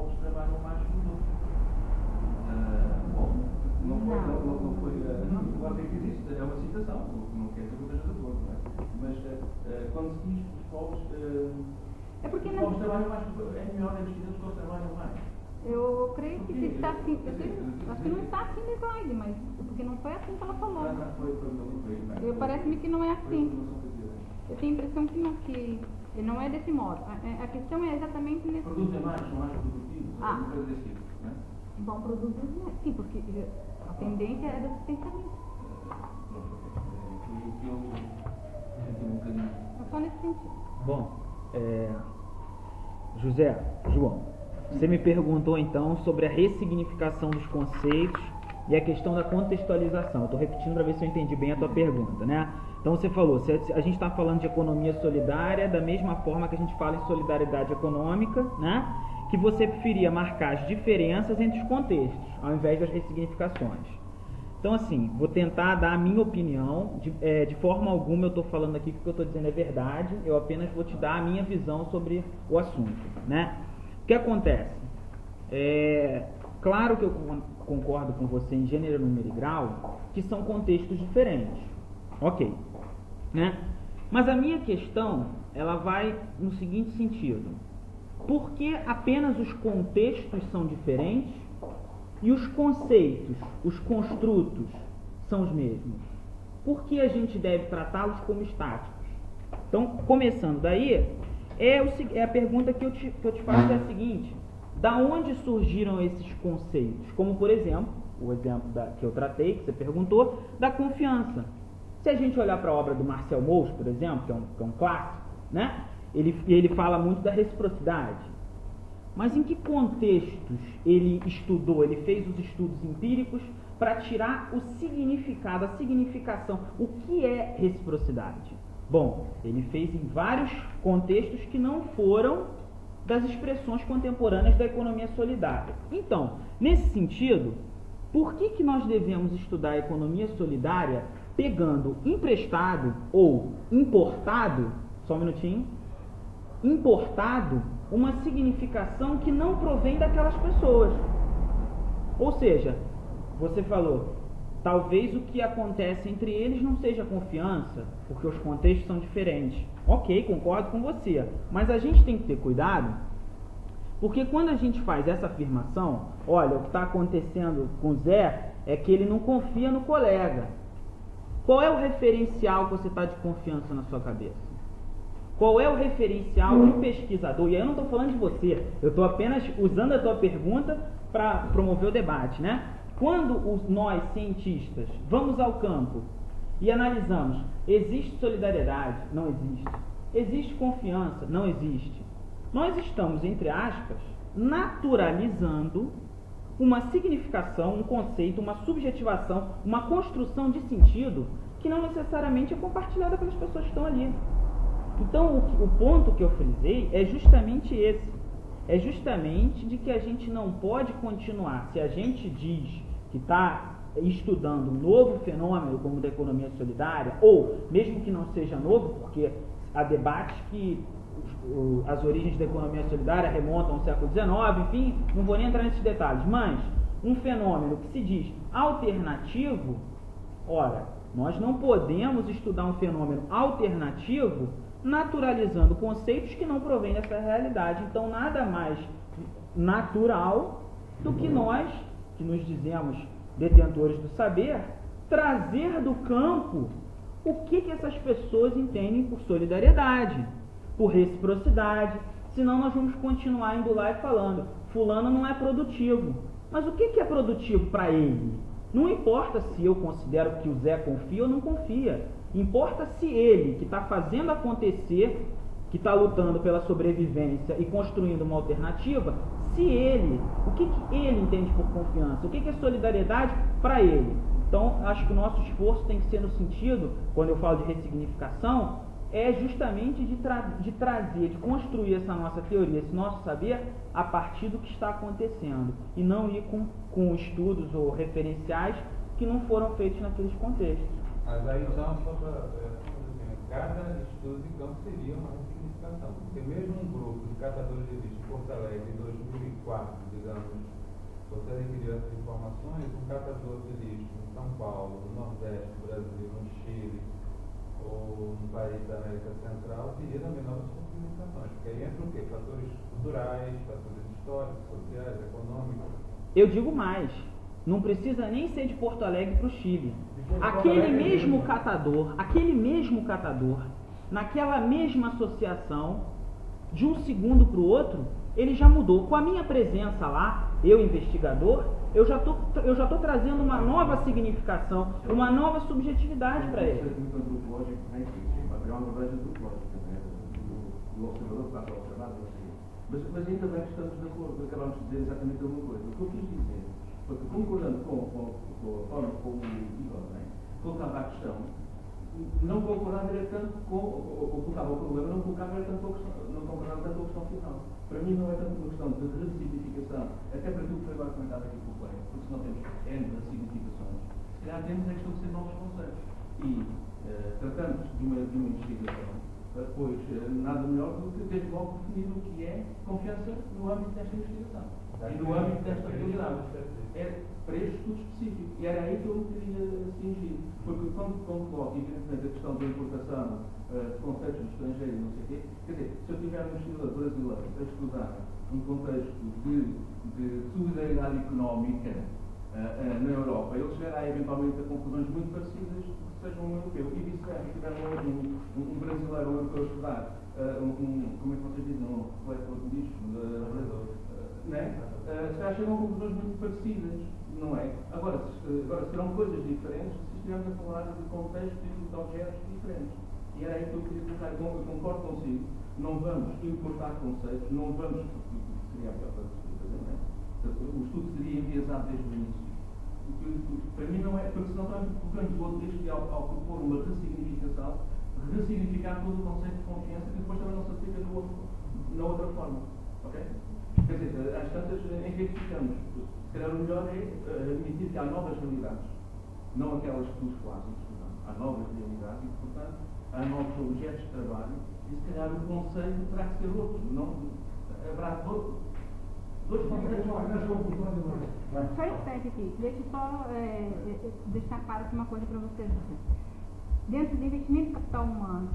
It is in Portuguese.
povos trabalham mais que os outros. Bom, não foi. Agora que existe, é uma citação, não quer dizer que eu esteja de acordo, não é? Mas quando se diz que os povos. É porque os povos trabalham mais, é melhor investir os povos trabalham mais. Eu creio que está assim, acho que não está assim no slide, mas porque não foi assim que ela falou. Parece-me que não é assim. Eu tenho a impressão que não é desse modo. A questão é exatamente nesse. Produzem mais, são mais produtivos, uma coisa desse tipo, não é? Bom, produzir, sim, porque a tendência é do assistencialismo. É só nesse sentido. Bom, João, você me perguntou então sobre a ressignificação dos conceitos e a questão da contextualização. Eu estou repetindo para ver se eu entendi bem a tua pergunta, né? Então você falou, a gente está falando de economia solidária da mesma forma que a gente fala em solidariedade econômica, né? Que você preferia marcar as diferenças entre os contextos, ao invés das ressignificações. Então assim, vou tentar dar a minha opinião, de forma alguma eu estou falando aqui que o que eu estou dizendo é verdade, eu apenas vou te dar a minha visão sobre o assunto, né? O que acontece? Claro que eu concordo com você em gênero, número e grau, que são contextos diferentes, ok, né? Mas a minha questão, ela vai no seguinte sentido: por que apenas os contextos são diferentes e os conceitos, os construtos, são os mesmos? Por que a gente deve tratá-los como estáticos? Então, começando daí, a pergunta que eu te faço é a seguinte: da onde surgiram esses conceitos? Como, por exemplo, o exemplo que eu tratei, que você perguntou, da confiança. Se a gente olhar para a obra do Marcel Mauss, por exemplo, que é um clássico, né? Ele fala muito da reciprocidade. Mas em que contextos ele estudou? Ele fez os estudos empíricos para tirar o significado, a significação. O que é reciprocidade? Bom, ele fez em vários contextos que não foram das expressões contemporâneas da economia solidária. Então, nesse sentido, por que nós devemos estudar a economia solidária pegando emprestado ou importado, só um minutinho, importado uma significação que não provém daquelas pessoas? Ou seja, você falou, talvez o que acontece entre eles não seja confiança, porque os contextos são diferentes. Ok, concordo com você, mas a gente tem que ter cuidado, porque quando a gente faz essa afirmação, olha, o que está acontecendo com o Zé é que ele não confia no colega. Qual é o referencial que você está de confiança na sua cabeça? Qual é o referencial de um pesquisador? E aí eu não estou falando de você, eu estou apenas usando a tua pergunta para promover o debate, né? Quando nós, cientistas, vamos ao campo e analisamos, existe solidariedade? Não existe. Existe confiança? Não existe. Nós estamos, entre aspas, naturalizando uma significação, um conceito, uma subjetivação, uma construção de sentido que não necessariamente é compartilhada pelas pessoas que estão ali. Então, o ponto que eu frisei é justamente esse. É justamente de que a gente não pode continuar, se a gente diz que está estudando um novo fenômeno como o da economia solidária, ou mesmo que não seja novo, porque há debates que as origens da economia solidária remontam ao século XIX, enfim, não vou nem entrar nesses detalhes, mas um fenômeno que se diz alternativo, ora, nós não podemos estudar um fenômeno alternativo naturalizando conceitos que não provêm dessa realidade. Então, nada mais natural do que nós, que nos dizemos detentores do saber, trazer do campo o que essas pessoas entendem por solidariedade, por reciprocidade. Senão nós vamos continuar indo lá e falando, fulano não é produtivo. Mas o que é produtivo para ele? Não importa se eu considero que o Zé confia ou não confia. Importa se ele, que está fazendo acontecer, que está lutando pela sobrevivência e construindo uma alternativa, se ele, o que ele entende por confiança, o que é solidariedade para ele. Então, acho que o nosso esforço tem que ser no sentido, quando eu falo de ressignificação, é justamente de trazer, de construir essa nossa teoria, esse nosso saber, a partir do que está acontecendo, e não ir com estudos ou referenciais que não foram feitos naqueles contextos. Mas aí então, só para cada estudo de campo seria uma ressignificação, porque mesmo um grupo de catadores de lixo em Porto Alegre em 2004 quarto, digamos, você adquiriu essas informações, um catador de lixo em São Paulo, no Nordeste do Brasil, no Chile, ou no país da América Central, teria também novas limitações, porque aí entra o quê? Fatores culturais, fatores históricos, sociais, econômicos. Eu digo mais, não precisa nem ser de Porto Alegre para o Chile. Aquele mesmo catador, naquela mesma associação, de um segundo para o outro, ele já mudou. Com a minha presença lá, eu investigador, eu já tô trazendo uma nova significação, uma nova subjetividade para ele. Muito antropológico, né? É uma abordagem antropológica, né? Do observador passa a observar, mas ainda bem que estamos de acordo, acabamos de dizer exatamente a mesma coisa. O que eu quis dizer, porque concordando com a forma como o Igor, né, colocava a questão, não concordava era tanto ou colocava o problema, não concordava tanto com a questão final. Para mim não é tanto uma questão de ressignificação, até para aquilo que foi agora comentado aqui pelo colega, porque se não temos N ressignificações, se calhar temos é estabelecer novos conceitos. E tratando de uma investigação, pois nada melhor do que desde logo definir o que é confiança no âmbito desta investigação e no âmbito desta realidade. É para este estudo específico. E era aí que eu me queria cingir. Porque quando coloco, evidentemente, a questão da importação de conceitos do estrangeiro e não sei o quê, quer dizer, se eu tiver um investigador brasileiro a estudar um contexto de solidariedade económica na Europa, ele chegará eventualmente a conclusões muito parecidas que sejam um europeu. E vice-versa, se tiver um brasileiro ou um europeu a estudar, como é que vocês dizem, um coletor de lixo, né? Se calhar chegam a conclusões muito parecidas, não é? Agora serão coisas diferentes se estivermos a falar de contextos e de objetos diferentes. E era aí que eu queria colocar, eu concordo consigo, não vamos importar conceitos, não vamos, seria a pior coisa que fazer, não é? O estudo seria enviesado desde o início. Para mim não é, porque senão estamos colocando o outro risco de, ao propor uma ressignificação, ressignificar todo o conceito de confiança que depois também não se aplica na outra forma. Ok? Quer dizer, às tantas, em que ficamos? Se calhar o melhor é admitir que há novas realidades, não aquelas que os clássicos, há novas realidades e, portanto, há novos objetos de trabalho e, se calhar, o conceito terá que ser outro. Não, haverá dois conceitos. Só repete aqui, deixa eu só deixar claro uma coisa para vocês. Dentro do investimento em capital humano,